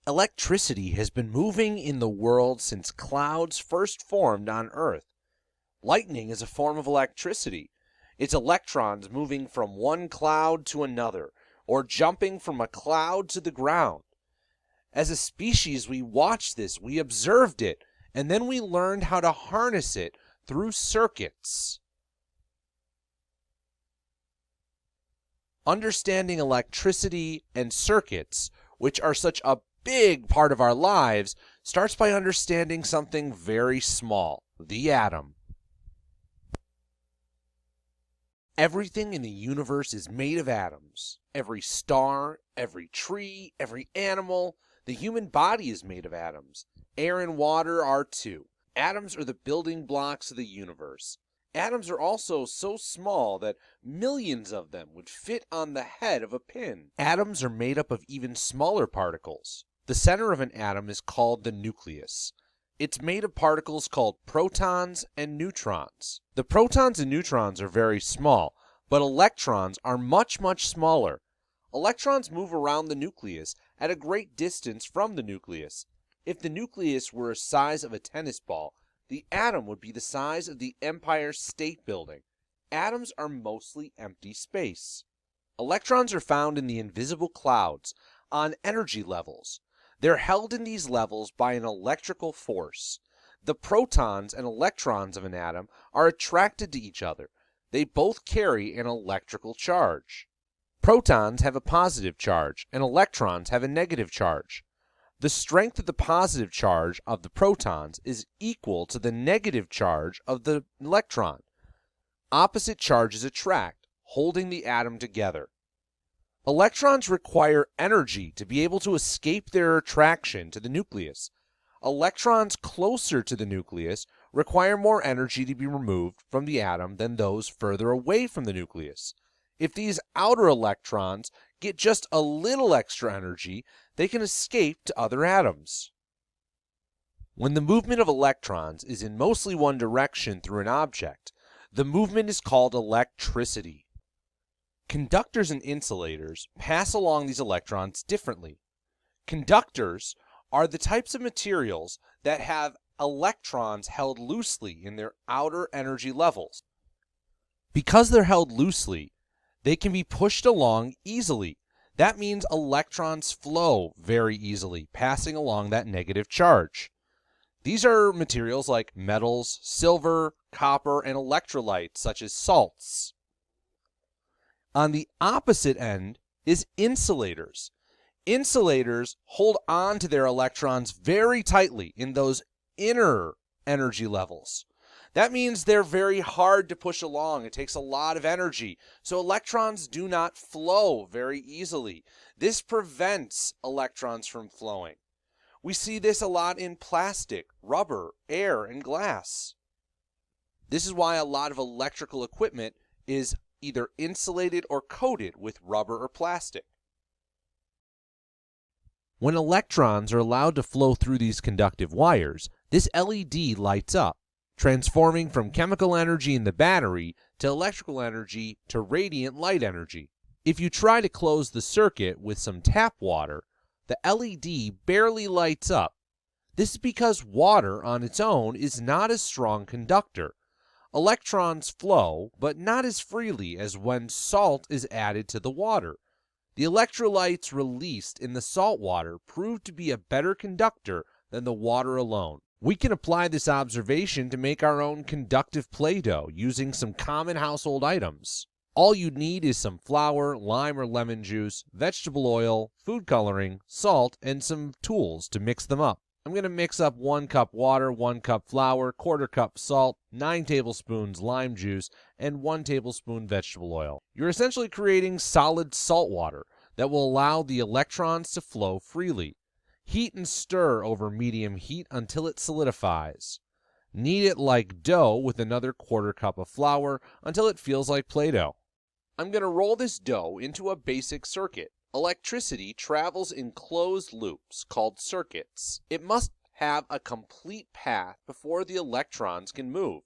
Electricity has been moving in the world since clouds first formed on Earth. Lightning is a form of electricity. It's electrons moving from one cloud to another, or jumping from a cloud to the ground. As a species, we watched this, we observed it, and then we learned how to harness it through circuits. Understanding electricity and circuits, which are such a big part of our lives, starts by understanding something very small, the atom. Everything in the universe is made of atoms. Every star, every tree, every animal, the human body is made of atoms. Air and water are too. Atoms are the building blocks of the universe. Atoms are also so small that millions of them would fit on the head of a pin. Atoms are made up of even smaller particles. The center of an atom is called the nucleus. It's made of particles called protons and neutrons. The protons and neutrons are very small, but electrons are much, much smaller. Electrons move around the nucleus at a great distance from the nucleus. If the nucleus were the size of a tennis ball, the atom would be the size of the Empire State Building. Atoms are mostly empty space. Electrons are found in the invisible clouds on energy levels. They're held in these levels by an electrical force. The protons and electrons of an atom are attracted to each other. They both carry an electrical charge. Protons have a positive charge, and electrons have a negative charge. The strength of the positive charge of the protons is equal to the negative charge of the electron. Opposite charges attract, holding the atom together. Electrons require energy to be able to escape their attraction to the nucleus. Electrons closer to the nucleus require more energy to be removed from the atom than those further away from the nucleus. If these outer electrons get just a little extra energy, they can escape to other atoms. When the movement of electrons is in mostly one direction through an object, the movement is called electricity. Conductors and insulators pass along these electrons differently. Conductors are the types of materials that have electrons held loosely in their outer energy levels. Because they're held loosely, they can be pushed along easily. That means electrons flow very easily, passing along that negative charge. These are materials like metals, silver, copper, and electrolytes such as salts. On the opposite end is insulators. Insulators hold on to their electrons very tightly in those inner energy levels. That means they're very hard to push along. It takes a lot of energy, so electrons do not flow very easily. This prevents electrons from flowing. We see this a lot in plastic, rubber, air, and glass. This is why a lot of electrical equipment is either insulated or coated with rubber or plastic. When electrons are allowed to flow through these conductive wires, this LED lights up, transforming from chemical energy in the battery to electrical energy to radiant light energy. If you try to close the circuit with some tap water, the LED barely lights up. This is because water on its own is not a strong conductor. Electrons flow, but not as freely as when salt is added to the water. The electrolytes released in the salt water prove to be a better conductor than the water alone. We can apply this observation to make our own conductive Play-Doh using some common household items. All you'd need is some flour, lime or lemon juice, vegetable oil, food coloring, salt, and some tools to mix them up. I'm going to mix up 1 cup water, 1 cup flour, 1/4 cup salt, 9 tablespoons lime juice, and 1 tablespoon vegetable oil. You're essentially creating solid salt water that will allow the electrons to flow freely. Heat and stir over medium heat until it solidifies. Knead it like dough with another 1/4 cup of flour until it feels like Play-Doh. I'm going to roll this dough into a basic circuit. Electricity travels in closed loops called circuits. It must have a complete path before the electrons can move.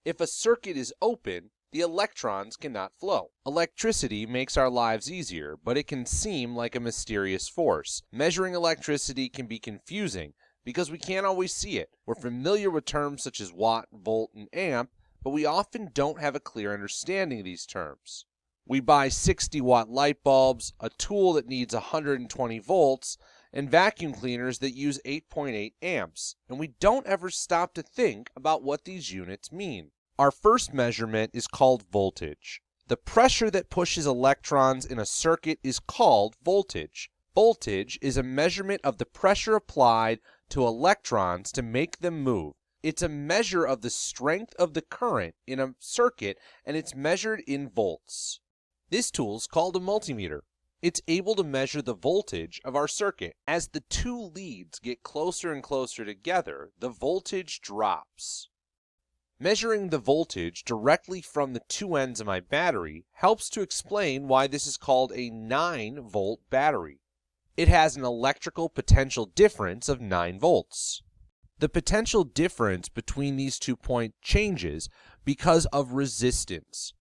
If a circuit is open, the electrons cannot flow. Electricity makes our lives easier, but it can seem like a mysterious force. Measuring electricity can be confusing because we can't always see it. We're familiar with terms such as watt, volt, and amp, but we often don't have a clear understanding of these terms. We buy 60-watt light bulbs, a tool that needs 120 volts, and vacuum cleaners that use 8.8 amps, and we don't ever stop to think about what these units mean. Our first measurement is called voltage. The pressure that pushes electrons in a circuit is called voltage. Voltage is a measurement of the pressure applied to electrons to make them move. It's a measure of the strength of the current in a circuit, and it's measured in volts. This tool is called a multimeter. It's able to measure the voltage of our circuit. As the two leads get closer and closer together, the voltage drops. Measuring the voltage directly from the two ends of my battery helps to explain why this is called a 9-volt battery. It has an electrical potential difference of 9 volts. The potential difference between these 2 points changes because of resistance.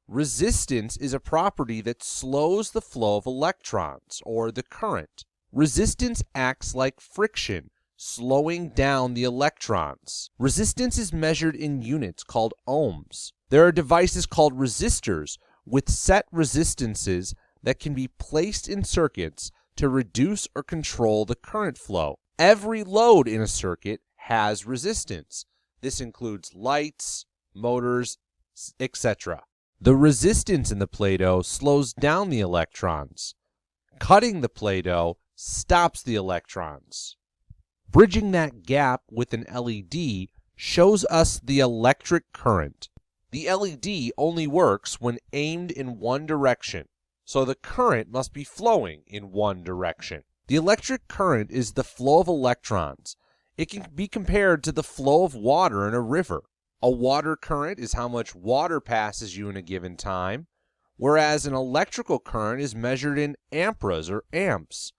Resistance is a property that slows the flow of electrons, or the current. Resistance acts like friction, slowing down the electrons. Resistance is measured in units called ohms. There are devices called resistors with set resistances that can be placed in circuits to reduce or control the current flow. Every load in a circuit has resistance. This includes lights, motors, etc. The resistance in the Play-Doh slows down the electrons. Cutting the Play-Doh stops the electrons. Bridging that gap with an LED shows us the electric current. The LED only works when aimed in one direction, so the current must be flowing in one direction. The electric current is the flow of electrons. It can be compared to the flow of water in a river. A water current is how much water passes you in a given time, whereas an electrical current is measured in amperes or amps.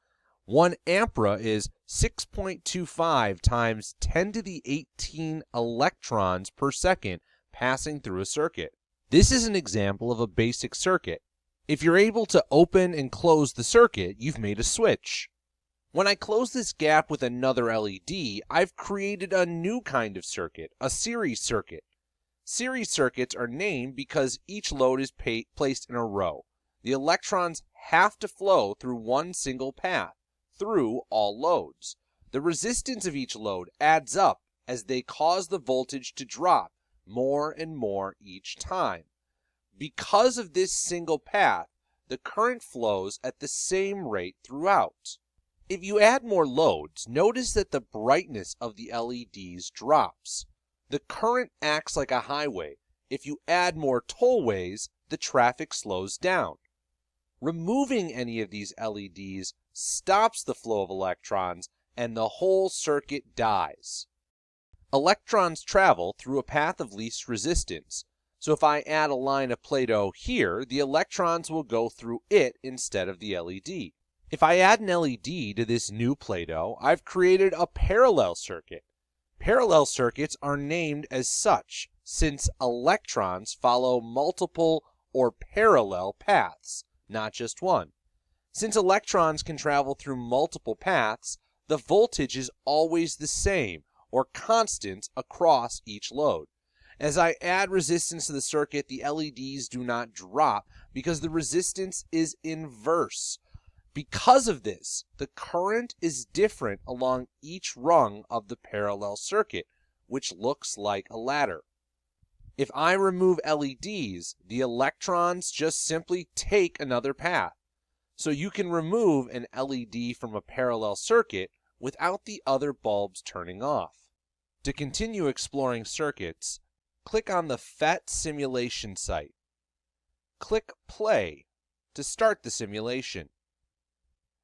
1 ampere is 6.25 times 10 to the 18 electrons per second passing through a circuit. This is an example of a basic circuit. If you're able to open and close the circuit, you've made a switch. When I close this gap with another LED, I've created a new kind of circuit, a series circuit. Series circuits are named because each load is placed in a row. The electrons have to flow through one single path, through all loads. The resistance of each load adds up as they cause the voltage to drop more and more each time. Because of this single path, the current flows at the same rate throughout. If you add more loads, notice that the brightness of the LEDs drops. The current acts like a highway. If you add more tollways, the traffic slows down. Removing any of these LEDs stops the flow of electrons, and the whole circuit dies. Electrons travel through a path of least resistance, so if I add a line of Play-Doh here, the electrons will go through it instead of the LED. If I add an LED to this new Play-Doh, I've created a parallel circuit. Parallel circuits are named as such since electrons follow multiple or parallel paths, not just one. Since electrons can travel through multiple paths, the voltage is always the same or constant across each load. As I add resistance to the circuit, the LEDs do not drop because the resistance is inverse. Because of this, the current is different along each rung of the parallel circuit, which looks like a ladder. If I remove LEDs, the electrons just simply take another path. So you can remove an LED from a parallel circuit without the other bulbs turning off. To continue exploring circuits, click on the PhET simulation site. Click Play to start the simulation.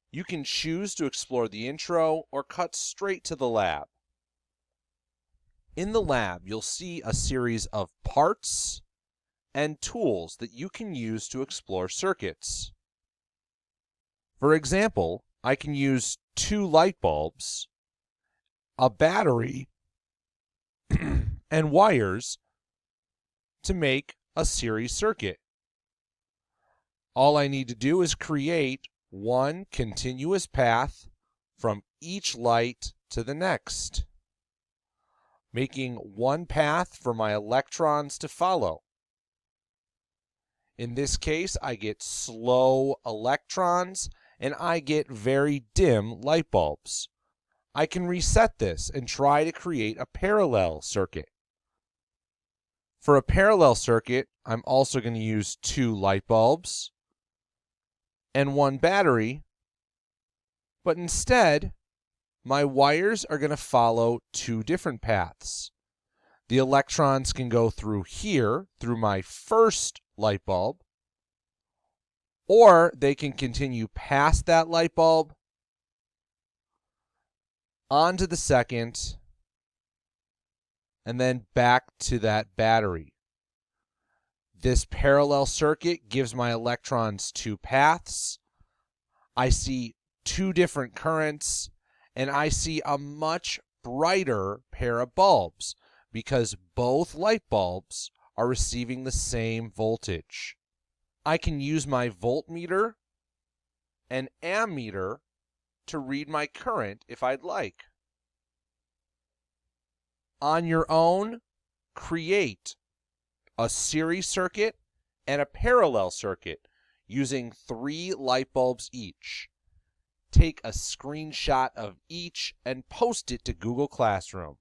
You can choose to explore the intro or cut straight to the lab. In the lab, you'll see a series of parts and tools that you can use to explore circuits. For example, I can use 2 light bulbs, a battery, and wires to make a series circuit. All I need to do is create one continuous path from each light to the next, making one path for my electrons to follow. In this case, I get slow electrons and I get very dim light bulbs. I can reset this and try to create a parallel circuit. For a parallel circuit, I'm also going to use 2 light bulbs and 1 battery, but instead, my wires are going to follow 2 different paths. The electrons can go through here, through my first light bulb, or they can continue past that light bulb, onto the second, and then back to that battery. This parallel circuit gives my electrons 2 paths. I see 2 different currents, and I see a much brighter pair of bulbs because both light bulbs are receiving the same voltage. I can use my voltmeter and ammeter to read my current if I'd like. On your own, create a series circuit and a parallel circuit using 3 light bulbs each. Take a screenshot of each and post it to Google Classroom.